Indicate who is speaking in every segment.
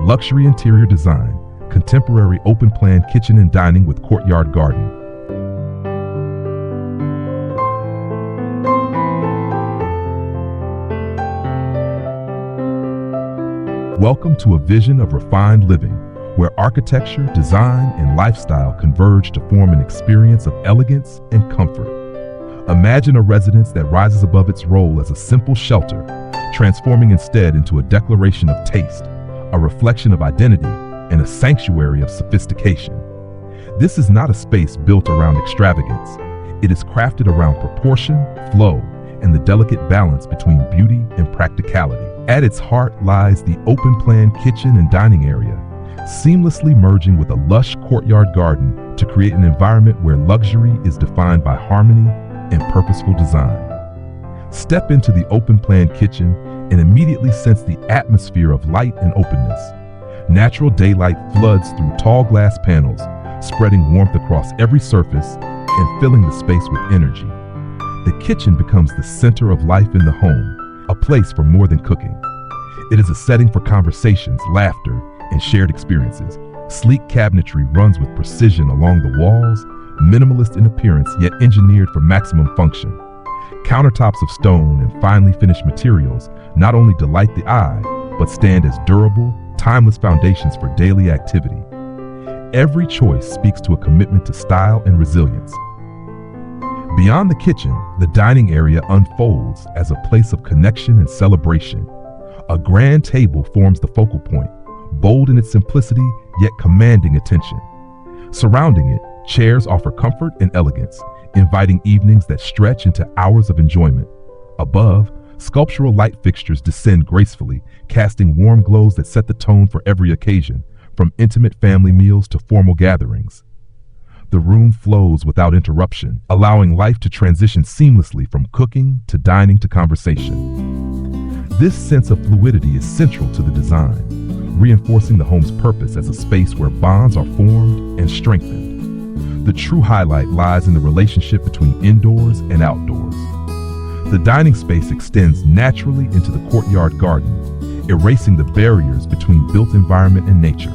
Speaker 1: luxury interior design, contemporary open-plan kitchen and dining with courtyard garden. Welcome to a vision of refined living, where architecture, design, and lifestyle converge to form an experience of elegance and comfort. Imagine a residence that rises above its role as a simple shelter, transforming instead into a declaration of taste, a reflection of identity, and a sanctuary of sophistication. This is not a space built around extravagance. It is crafted around proportion, flow, and the delicate balance between beauty and practicality. At its heart lies the open-plan kitchen and dining area, seamlessly merging with a lush courtyard garden to create an environment where luxury is defined by harmony and purposeful design. Step into the open-plan kitchen and immediately sense the atmosphere of light and openness. Natural daylight floods through tall glass panels, spreading warmth across every surface and filling the space with energy. The kitchen becomes the center of life in the home, a place for more than cooking. It is a setting for conversations, laughter, and shared experiences. Sleek cabinetry runs with precision along the walls, minimalist in appearance yet engineered for maximum function. Countertops of stone and finely finished materials not only delight the eye, but stand as durable, timeless foundations for daily activity. Every choice speaks to a commitment to style and resilience. Beyond the kitchen, the dining area unfolds as a place of connection and celebration. A grand table forms the focal point, bold in its simplicity, yet commanding attention. Surrounding it, chairs offer comfort and elegance, inviting evenings that stretch into hours of enjoyment. Above, sculptural light fixtures descend gracefully, casting warm glows that set the tone for every occasion, from intimate family meals to formal gatherings. The room flows without interruption, allowing life to transition seamlessly from cooking to dining to conversation. This sense of fluidity is central to the design, reinforcing the home's purpose as a space where bonds are formed and strengthened. The true highlight lies in the relationship between indoors and outdoors. The dining space extends naturally into the courtyard garden, erasing the barriers between built environment and nature.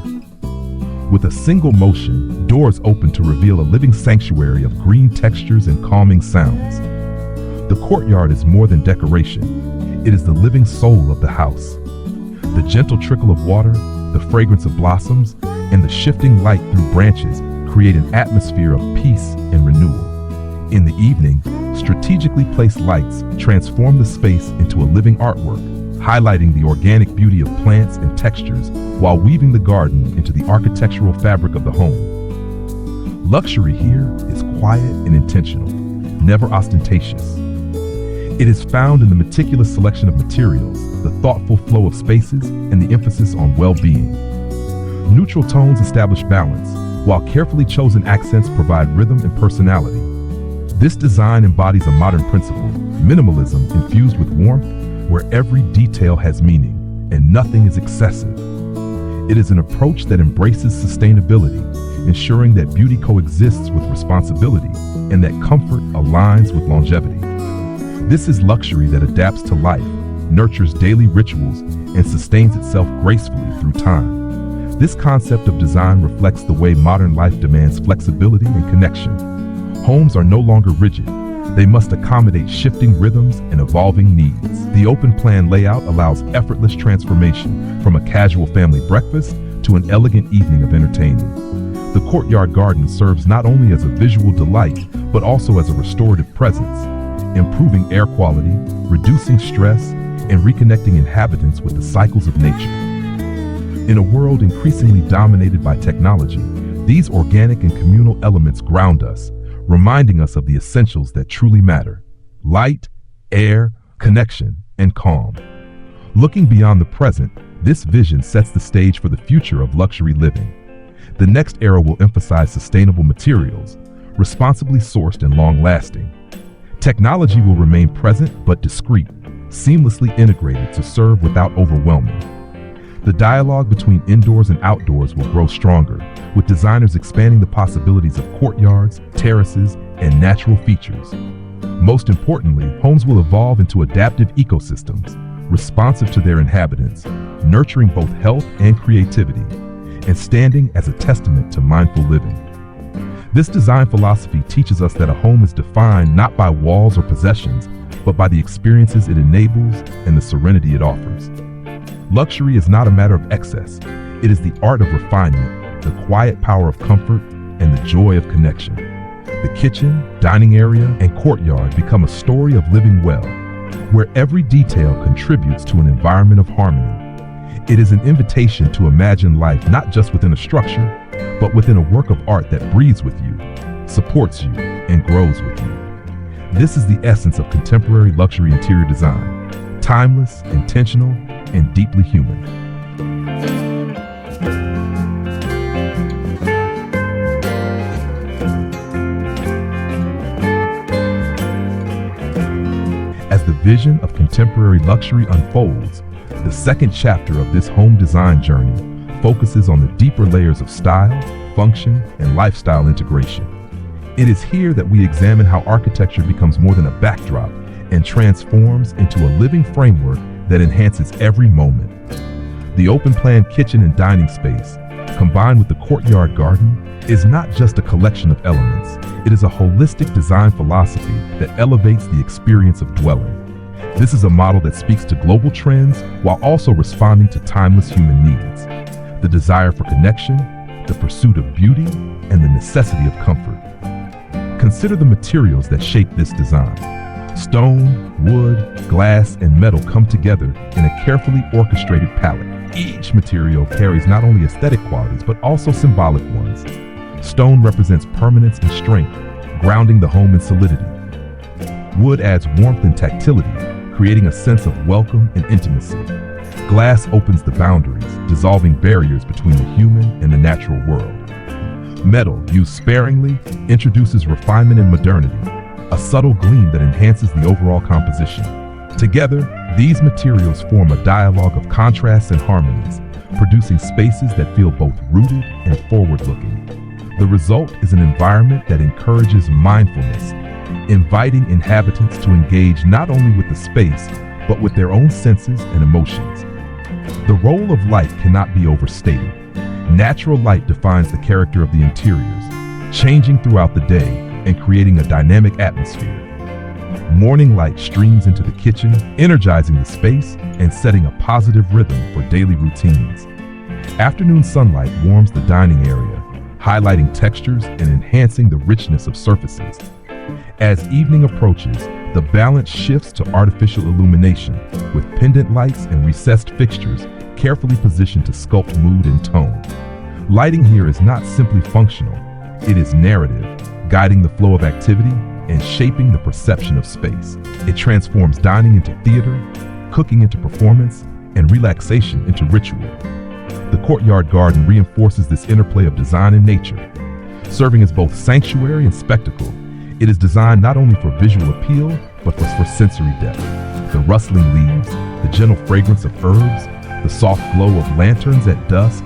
Speaker 1: With a single motion, doors open to reveal a living sanctuary of green textures and calming sounds. The courtyard is more than decoration. It is the living soul of the house. The gentle trickle of water, the fragrance of blossoms, and the shifting light through branches create an atmosphere of peace and renewal. In the evening, strategically placed lights transform the space into a living artwork, highlighting the organic beauty of plants and textures while weaving the garden into the architectural fabric of the home. Luxury here is quiet and intentional, never ostentatious. It is found in the meticulous selection of materials, the thoughtful flow of spaces, and the emphasis on well-being. Neutral tones establish balance, while carefully chosen accents provide rhythm and personality. This design embodies a modern principle, minimalism infused with warmth, where every detail has meaning and nothing is excessive. It is an approach that embraces sustainability, ensuring that beauty coexists with responsibility and that comfort aligns with longevity. This is luxury that adapts to life, nurtures daily rituals, and sustains itself gracefully through time. This concept of design reflects the way modern life demands flexibility and connection. Homes are no longer rigid. They must accommodate shifting rhythms and evolving needs. The open-plan layout allows effortless transformation, from a casual family breakfast to an elegant evening of entertaining. The courtyard garden serves not only as a visual delight, but also as a restorative presence, improving air quality, reducing stress, and reconnecting inhabitants with the cycles of nature. In a world increasingly dominated by technology, these organic and communal elements ground us, reminding us of the essentials that truly matter: light, air, connection, and calm. Looking beyond the present, this vision sets the stage for the future of luxury living. The next era will emphasize sustainable materials, responsibly sourced and long-lasting. Technology will remain present but discreet, seamlessly integrated to serve without overwhelming. The dialogue between indoors and outdoors will grow stronger, with designers expanding the possibilities of courtyards, terraces, and natural features. Most importantly, homes will evolve into adaptive ecosystems, responsive to their inhabitants, nurturing both health and creativity, and standing as a testament to mindful living. This design philosophy teaches us that a home is defined not by walls or possessions, but by the experiences it enables and the serenity it offers. Luxury is not a matter of excess. It is the art of refinement, the quiet power of comfort, and the joy of connection. The kitchen, dining area, and courtyard become a story of living well, where every detail contributes to an environment of harmony. It is an invitation to imagine life not just within a structure, but within a work of art that breathes with you, supports you, and grows with you. This is the essence of contemporary luxury interior design: timeless, intentional, and deeply human. As the vision of contemporary luxury unfolds, the second chapter of this home design journey focuses on the deeper layers of style, function, and lifestyle integration. It is here that we examine how architecture becomes more than a backdrop and transforms into a living framework that enhances every moment. The open-plan kitchen and dining space, combined with the courtyard garden, is not just a collection of elements. It is a holistic design philosophy that elevates the experience of dwelling. This is a model that speaks to global trends while also responding to timeless human needs: the desire for connection, the pursuit of beauty, and the necessity of comfort. Consider the materials that shape this design. Stone, wood, glass, and metal come together in a carefully orchestrated palette. Each material carries not only aesthetic qualities, but also symbolic ones. Stone represents permanence and strength, grounding the home in solidity. Wood adds warmth and tactility, creating a sense of welcome and intimacy. Glass opens the boundaries, dissolving barriers between the human and the natural world. Metal, used sparingly, introduces refinement and modernity, a subtle gleam that enhances the overall composition. Together, these materials form a dialogue of contrasts and harmonies, producing spaces that feel both rooted and forward-looking. The result is an environment that encourages mindfulness, inviting inhabitants to engage not only with the space, but with their own senses and emotions. The role of light cannot be overstated. Natural light defines the character of the interiors, changing throughout the day and creating a dynamic atmosphere. Morning light streams into the kitchen, energizing the space and setting a positive rhythm for daily routines. Afternoon sunlight warms the dining area, highlighting textures and enhancing the richness of surfaces. As evening approaches, the balance shifts to artificial illumination, with pendant lights and recessed fixtures carefully positioned to sculpt mood and tone. Lighting here is not simply functional, it is narrative, guiding the flow of activity and shaping the perception of space. It transforms dining into theater, cooking into performance, and relaxation into ritual. The courtyard garden reinforces this interplay of design and nature. Serving as both sanctuary and spectacle, it is designed not only for visual appeal, but for sensory depth. The rustling leaves, the gentle fragrance of herbs, the soft glow of lanterns at dusk,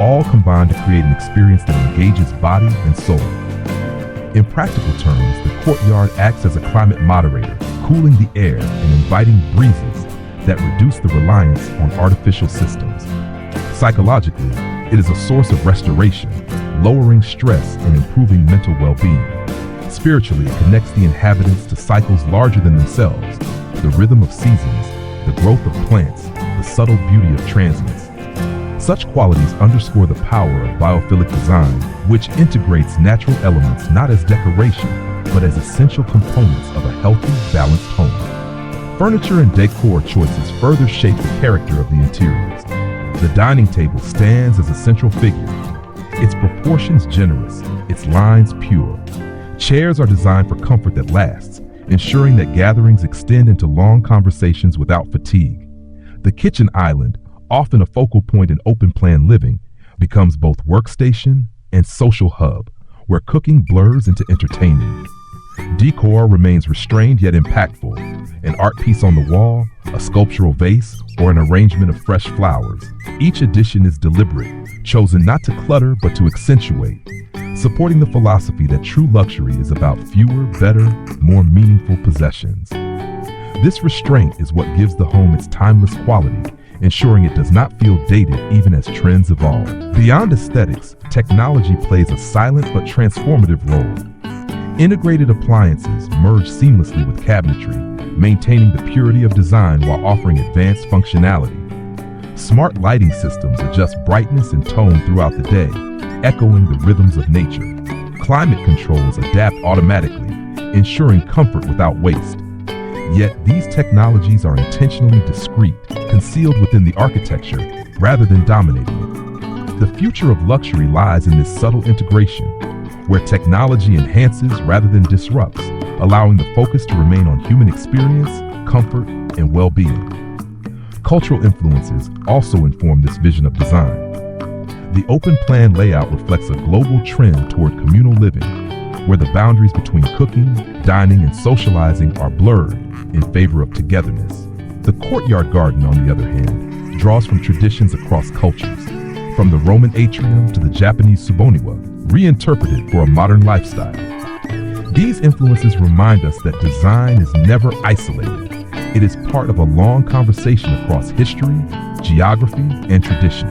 Speaker 1: all combine to create an experience that engages body and soul. In practical terms, the courtyard acts as a climate moderator, cooling the air and inviting breezes that reduce the reliance on artificial systems. Psychologically, it is a source of restoration, lowering stress and improving mental well-being. Spiritually, it connects the inhabitants to cycles larger than themselves: the rhythm of seasons, the growth of plants, the subtle beauty of transience. Such qualities underscore the power of biophilic design, which integrates natural elements not as decoration, but as essential components of a healthy, balanced home. Furniture and decor choices further shape the character of the interiors. The dining table stands as a central figure, its proportions generous, its lines pure. Chairs are designed for comfort that lasts, ensuring that gatherings extend into long conversations without fatigue. The kitchen island, often a focal point in open-plan living, becomes both workstation and social hub, where cooking blurs into entertaining. Decor remains restrained yet impactful: an art piece on the wall, a sculptural vase, or an arrangement of fresh flowers. Each addition is deliberate, chosen not to clutter but to accentuate, supporting the philosophy that true luxury is about fewer, better, more meaningful possessions. This restraint is what gives the home its timeless quality, ensuring it does not feel dated even as trends evolve. Beyond aesthetics, technology plays a silent but transformative role. Integrated appliances merge seamlessly with cabinetry, maintaining the purity of design while offering advanced functionality. Smart lighting systems adjust brightness and tone throughout the day, echoing the rhythms of nature. Climate controls adapt automatically, ensuring comfort without waste. Yet these technologies are intentionally discreet, concealed within the architecture rather than dominating it. The future of luxury lies in this subtle integration, where technology enhances rather than disrupts, allowing the focus to remain on human experience, comfort, and well-being. Cultural influences also inform this vision of design. The open-plan layout reflects a global trend toward communal living, where the boundaries between cooking, dining, and socializing are blurred in favor of togetherness. The Courtyard Garden, on the other hand, draws from traditions across cultures, from the Roman atrium to the Japanese suboniwa, reinterpreted for a modern lifestyle. These influences remind us that design is never isolated. It is part of a long conversation across history, geography, and tradition.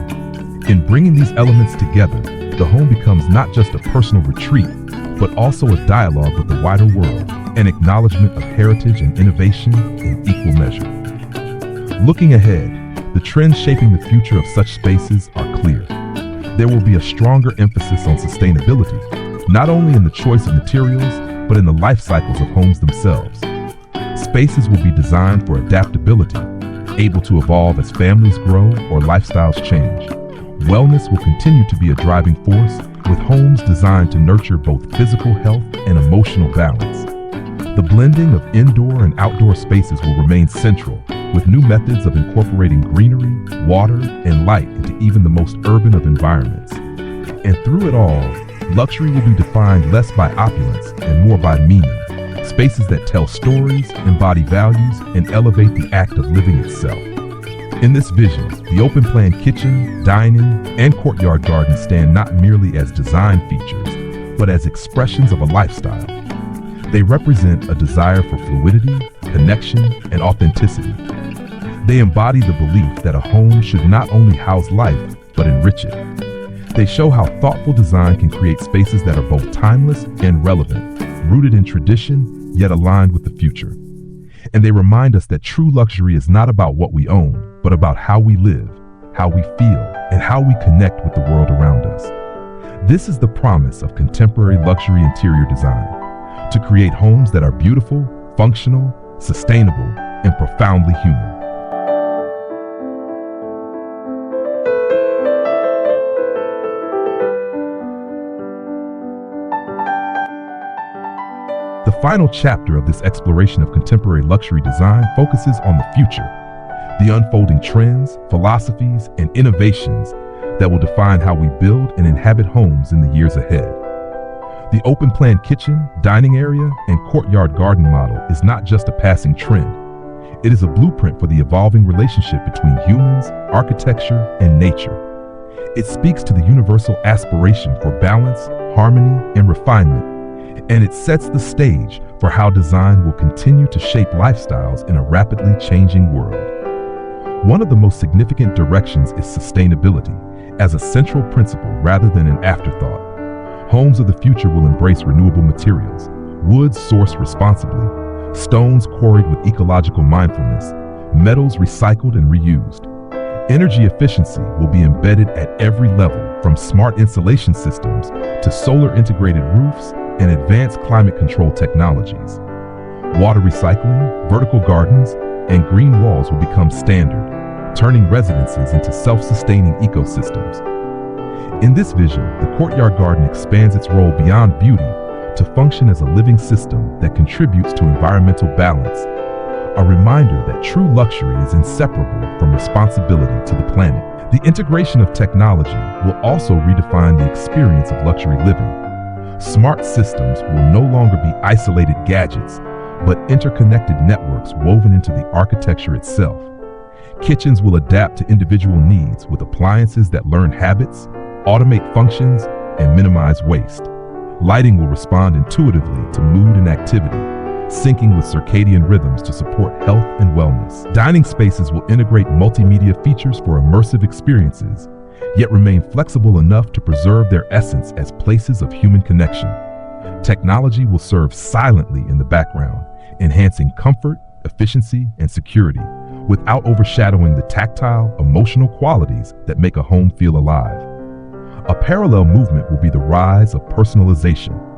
Speaker 1: In bringing these elements together, the home becomes not just a personal retreat, but also a dialogue with the wider world, an acknowledgement of heritage and innovation in equal measure. Looking ahead, the trends shaping the future of such spaces are clear. There will be a stronger emphasis on sustainability, not only in the choice of materials, but in the life cycles of homes themselves. Spaces will be designed for adaptability, able to evolve as families grow or lifestyles change. Wellness will continue to be a driving force, with homes designed to nurture both physical health and emotional balance. The blending of indoor and outdoor spaces will remain central, with new methods of incorporating greenery, water, and light into even the most urban of environments. And through it all, luxury will be defined less by opulence and more by meaning. Spaces that tell stories, embody values, and elevate the act of living itself. In this vision, the open-plan kitchen, dining, and courtyard garden stand not merely as design features, but as expressions of a lifestyle. They represent a desire for fluidity, connection, and authenticity. They embody the belief that a home should not only house life, but enrich it. They show how thoughtful design can create spaces that are both timeless and relevant, rooted in tradition, yet aligned with the future. And they remind us that true luxury is not about what we own, but about how we live, how we feel, and how we connect with the world around us. This is the promise of contemporary luxury interior design, to create homes that are beautiful, functional, sustainable, and profoundly human. The final chapter of this exploration of contemporary luxury design focuses on the future, the unfolding trends, philosophies, and innovations that will define how we build and inhabit homes in the years ahead. The open-plan kitchen, dining area, and courtyard garden model is not just a passing trend. It is a blueprint for the evolving relationship between humans, architecture, and nature. It speaks to the universal aspiration for balance, harmony, and refinement, and it sets the stage for how design will continue to shape lifestyles in a rapidly changing world. One of the most significant directions is sustainability, as a central principle rather than an afterthought. Homes of the future will embrace renewable materials, woods sourced responsibly, stones quarried with ecological mindfulness, metals recycled and reused. Energy efficiency will be embedded at every level, from smart insulation systems to solar-integrated roofs and advanced climate control technologies. Water recycling, vertical gardens, and green walls will become standard, turning residences into self-sustaining ecosystems. In this vision, the courtyard garden expands its role beyond beauty to function as a living system that contributes to environmental balance, a reminder that true luxury is inseparable from responsibility to the planet. The integration of technology will also redefine the experience of luxury living. Smart systems will no longer be isolated gadgets, but interconnected networks woven into the architecture itself. Kitchens will adapt to individual needs with appliances that learn habits, automate functions, and minimize waste. Lighting will respond intuitively to mood and activity, syncing with circadian rhythms to support health and wellness. Dining spaces will integrate multimedia features for immersive experiences, yet remain flexible enough to preserve their essence as places of human connection. Technology will serve silently in the background, enhancing comfort, efficiency, and security, without overshadowing the tactile, emotional qualities that make a home feel alive. A parallel movement will be the rise of personalization.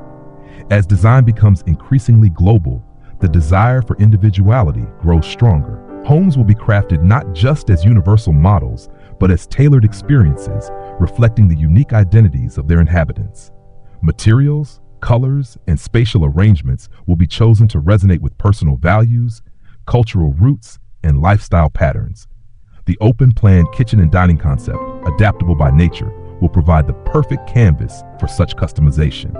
Speaker 1: As design becomes increasingly global, the desire for individuality grows stronger. Homes will be crafted not just as universal models, but as tailored experiences, reflecting the unique identities of their inhabitants. Materials, colors, and spatial arrangements will be chosen to resonate with personal values, cultural roots, and lifestyle patterns. The open-plan kitchen and dining concept, adaptable by nature, will provide the perfect canvas for such customization.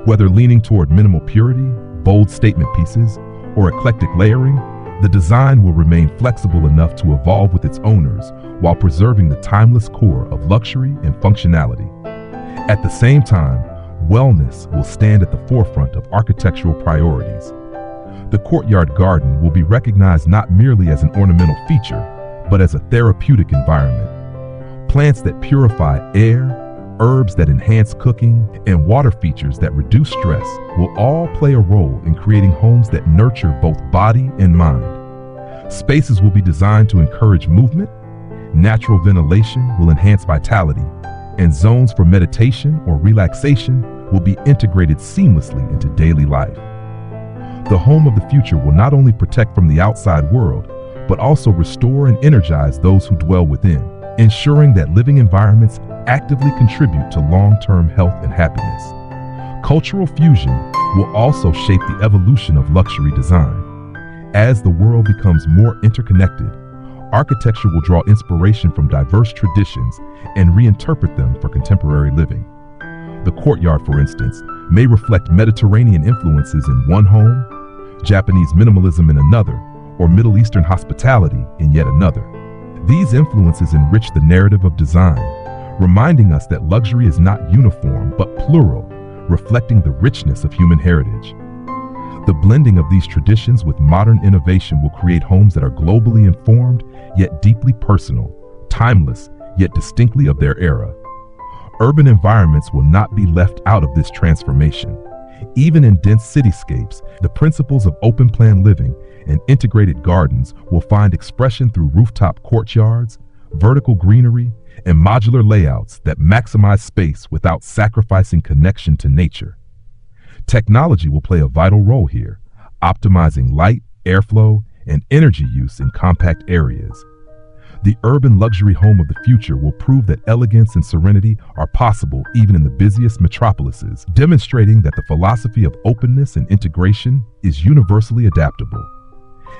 Speaker 1: Whether leaning toward minimal purity, bold statement pieces, or eclectic layering, the design will remain flexible enough to evolve with its owners while preserving the timeless core of luxury and functionality. At the same time, wellness will stand at the forefront of architectural priorities. The Courtyard Garden will be recognized not merely as an ornamental feature, but as a therapeutic environment. Plants that purify air, herbs that enhance cooking, and water features that reduce stress will all play a role in creating homes that nurture both body and mind. Spaces will be designed to encourage movement, natural ventilation will enhance vitality, and zones for meditation or relaxation will be integrated seamlessly into daily life. The home of the future will not only protect from the outside world, but also restore and energize those who dwell within, ensuring that living environments actively contribute to long-term health and happiness. Cultural fusion will also shape the evolution of luxury design. As the world becomes more interconnected, architecture will draw inspiration from diverse traditions and reinterpret them for contemporary living. The courtyard, for instance, may reflect Mediterranean influences in one home, Japanese minimalism in another, or Middle Eastern hospitality in yet another. These influences enrich the narrative of design, reminding us that luxury is not uniform but plural, reflecting the richness of human heritage. The blending of these traditions with modern innovation will create homes that are globally informed yet deeply personal, timeless yet distinctly of their era. Urban environments will not be left out of this transformation. Even in dense cityscapes, the principles of open-plan living and integrated gardens will find expression through rooftop courtyards, vertical greenery, and modular layouts that maximize space without sacrificing connection to nature. Technology will play a vital role here, optimizing light, airflow, and energy use in compact areas. The urban luxury home of the future will prove that elegance and serenity are possible even in the busiest metropolises, demonstrating that the philosophy of openness and integration is universally adaptable.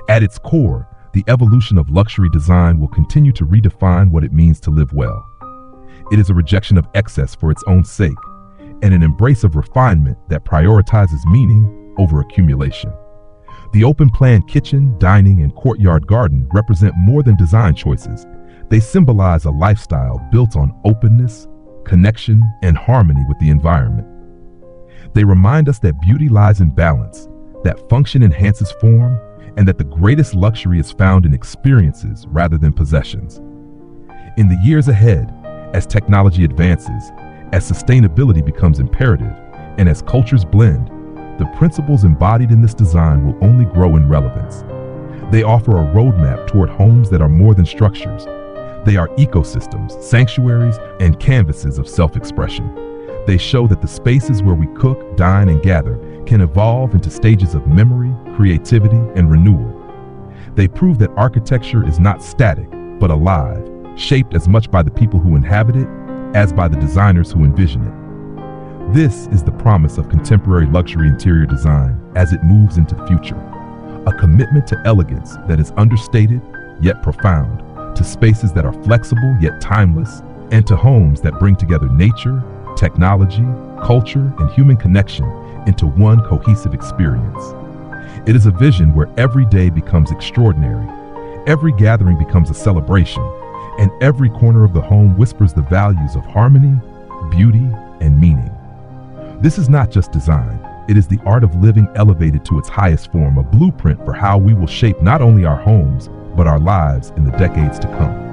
Speaker 1: At its core, the evolution of luxury design will continue to redefine what it means to live well. It is a rejection of excess for its own sake, and an embrace of refinement that prioritizes meaning over accumulation. The open-plan kitchen, dining, and courtyard garden represent more than design choices. They symbolize a lifestyle built on openness, connection, and harmony with the environment. They remind us that beauty lies in balance, that function enhances form, and that the greatest luxury is found in experiences rather than possessions. In the years ahead, as technology advances, as sustainability becomes imperative, and as cultures blend, the principles embodied in this design will only grow in relevance. They offer a roadmap toward homes that are more than structures. They are ecosystems, sanctuaries, and canvases of self-expression. They show that the spaces where we cook, dine, and gather can evolve into stages of memory, creativity, and renewal. They prove that architecture is not static, but alive, shaped as much by the people who inhabit it as by the designers who envision it. This is the promise of contemporary luxury interior design as it moves into the future. A commitment to elegance that is understated yet profound, to spaces that are flexible yet timeless, and to homes that bring together nature, technology, culture, and human connection into one cohesive experience. It is a vision where every day becomes extraordinary, every gathering becomes a celebration, and every corner of the home whispers the values of harmony, beauty, and meaning. This is not just design, It is the art of living elevated to its highest form, a blueprint for how we will shape not only our homes, but our lives in the decades to come.